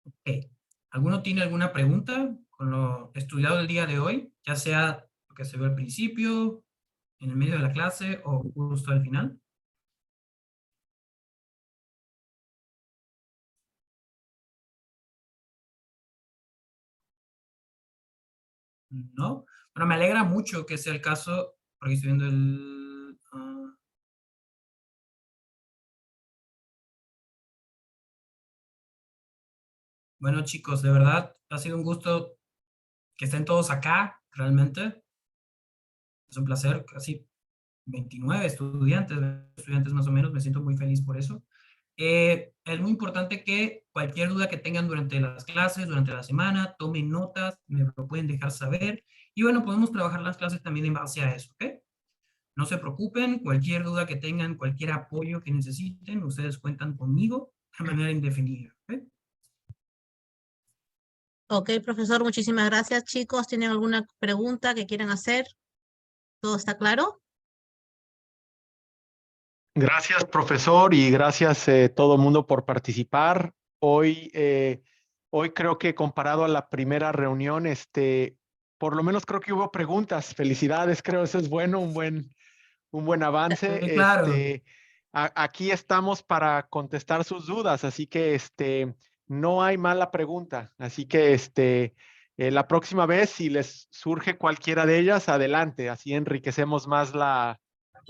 Ok. ¿Alguno tiene alguna pregunta con lo estudiado el día de hoy? Ya sea lo que se vio al principio, en el medio de la clase o justo al final. ¿No? Bueno, me alegra mucho que sea el caso, porque estoy viendo el... Bueno, chicos, de verdad, ha sido un gusto que estén todos acá, realmente. Es un placer, casi 29 estudiantes más o menos, me siento muy feliz por eso. Es muy importante que cualquier duda que tengan durante las clases, durante la semana, tomen notas, me lo pueden dejar saber. Y bueno, podemos trabajar las clases también en base a eso, ¿ok? No se preocupen, cualquier duda que tengan, cualquier apoyo que necesiten, ustedes cuentan conmigo de manera indefinida, ¿ok? Ok, profesor, muchísimas gracias. Chicos, ¿tienen alguna pregunta que quieran hacer? ¿Todo está claro? Gracias, profesor, y gracias todo el mundo por participar. Hoy creo que comparado a la primera reunión, por lo menos creo que hubo preguntas. Felicidades, creo eso es bueno, un buen avance. Sí, claro. Aquí estamos para contestar sus dudas, así que no hay mala pregunta. Así que la próxima vez, si les surge cualquiera de ellas, adelante, así enriquecemos más la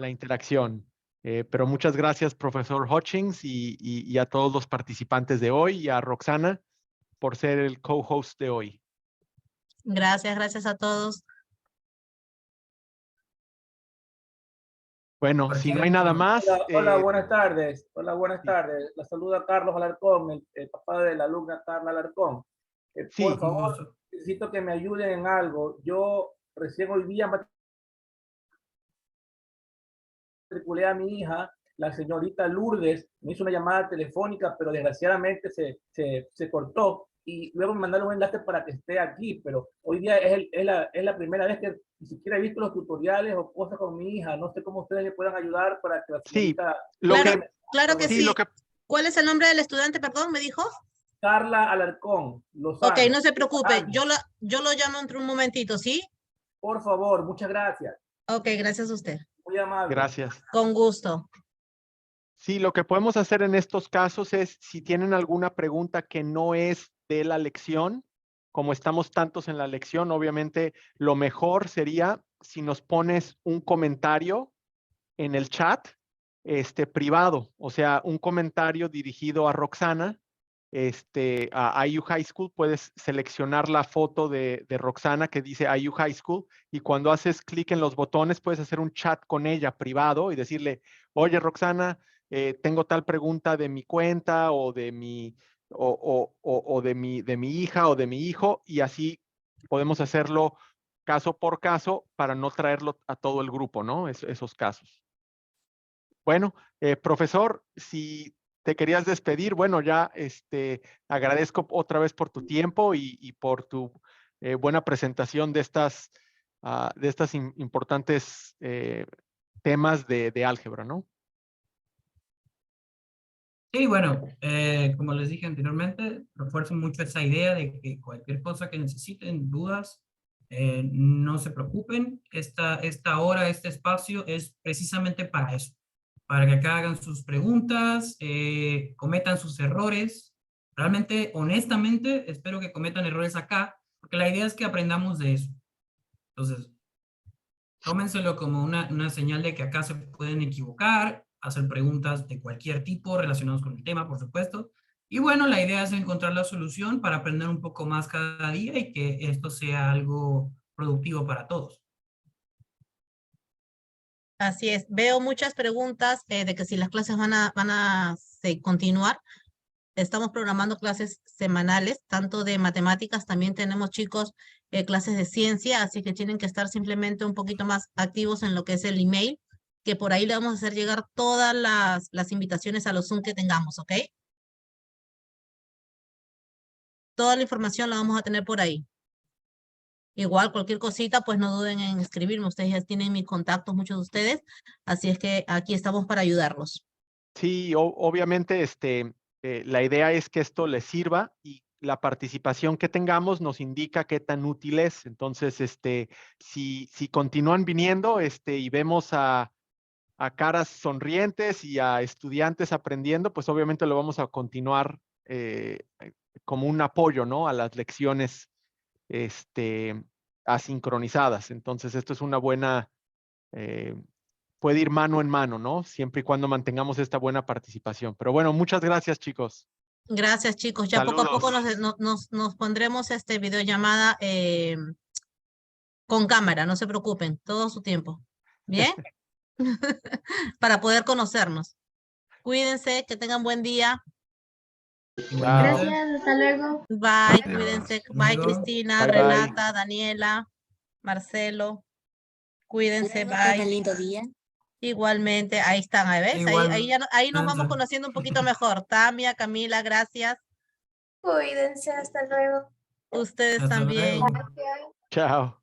interacción. Pero muchas gracias, profesor Hutchings, y a todos los participantes de hoy, y a Roxana por ser el co-host de hoy. Gracias a todos. Bueno, si no hay nada más. Hola, buenas tardes. Hola, buenas Sí. tardes. La saluda Carlos Alarcón, el papá de la alumna Carla Alarcón. Sí. Por favor, necesito que me ayuden en algo. Yo recién hoy día matriculé a mi hija, la señorita Lourdes, me hizo una llamada telefónica, pero desgraciadamente se cortó. Y luego me mandaron un enlace para que esté aquí, pero hoy día es la primera vez que ni siquiera he visto los tutoriales o cosas con mi hija. No sé cómo ustedes le puedan ayudar para que la señorita... Claro que sí. Lo que... ¿Cuál es el nombre del estudiante, perdón, me dijo? Carla Alarcón, Lozano. Ok, no se preocupe, yo lo llamo entre un momentito, ¿sí? Por favor, muchas gracias. Ok, gracias a usted. Muy amable. Gracias. Con gusto. Sí, lo que podemos hacer en estos casos es, si tienen alguna pregunta que no es de la lección, como estamos tantos en la lección, obviamente lo mejor sería si nos pones un comentario en el chat privado, o sea, un comentario dirigido a Roxana, a IU High School. Puedes seleccionar la foto de Roxana que dice IU High School, y cuando haces clic en los botones puedes hacer un chat con ella privado y decirle, oye Roxana, tengo tal pregunta de mi cuenta o de mi hija o de mi hijo, y así podemos hacerlo caso por caso para no traerlo a todo el grupo, ¿no? Esos casos. Bueno, profesor, si te querías despedir, bueno, ya agradezco otra vez por tu tiempo y por tu buena presentación de estas importantes temas de álgebra, ¿no? Sí, bueno, como les dije anteriormente, refuerzo mucho esa idea de que cualquier cosa que necesiten, dudas, no se preocupen. Esta hora, este espacio es precisamente para eso, para que acá hagan sus preguntas, cometan sus errores. Realmente, honestamente, espero que cometan errores acá, porque la idea es que aprendamos de eso. Entonces, tómenselo como una señal de que acá se pueden equivocar, hacer preguntas de cualquier tipo relacionados con el tema, por supuesto. Y bueno, la idea es encontrar la solución para aprender un poco más cada día y que esto sea algo productivo para todos. Así es. Veo muchas preguntas de que si las clases van a continuar. Estamos programando clases semanales, tanto de matemáticas, también tenemos chicos clases de ciencia, así que tienen que estar simplemente un poquito más activos en lo que es el email, que por ahí le vamos a hacer llegar todas las invitaciones a los Zoom que tengamos, ¿ok? Toda la información la vamos a tener por ahí. Igual, cualquier cosita, pues no duden en escribirme. Ustedes ya tienen mis contactos, muchos de ustedes, así es que aquí estamos para ayudarlos. Sí, obviamente la idea es que esto les sirva, y la participación que tengamos nos indica qué tan útil es. Entonces, si continúan viniendo y vemos a caras sonrientes y a estudiantes aprendiendo, pues obviamente lo vamos a continuar como un apoyo, ¿no? A las lecciones asincronizadas. Entonces, esto es una buena, puede ir mano en mano, ¿no? Siempre y cuando mantengamos esta buena participación. Pero bueno, muchas gracias, chicos. Gracias, chicos. Ya Saludos. poco a poco nos pondremos videollamada con cámara, no se preocupen, todo su tiempo. ¿Bien? Para poder conocernos. Cuídense, que tengan buen día. Gracias, hasta luego. Bye, Adiós. cuídense. Bye, Cristina, Bye, bye. Renata, Daniela, Marcelo. Cuídense, Tengan bye. lindo día. Igualmente, ahí están, ¿ves? Ahí nos vamos conociendo un poquito mejor. Tamia, Camila, gracias. Cuídense, hasta luego. Ustedes Hasta también. luego. Gracias. Chao.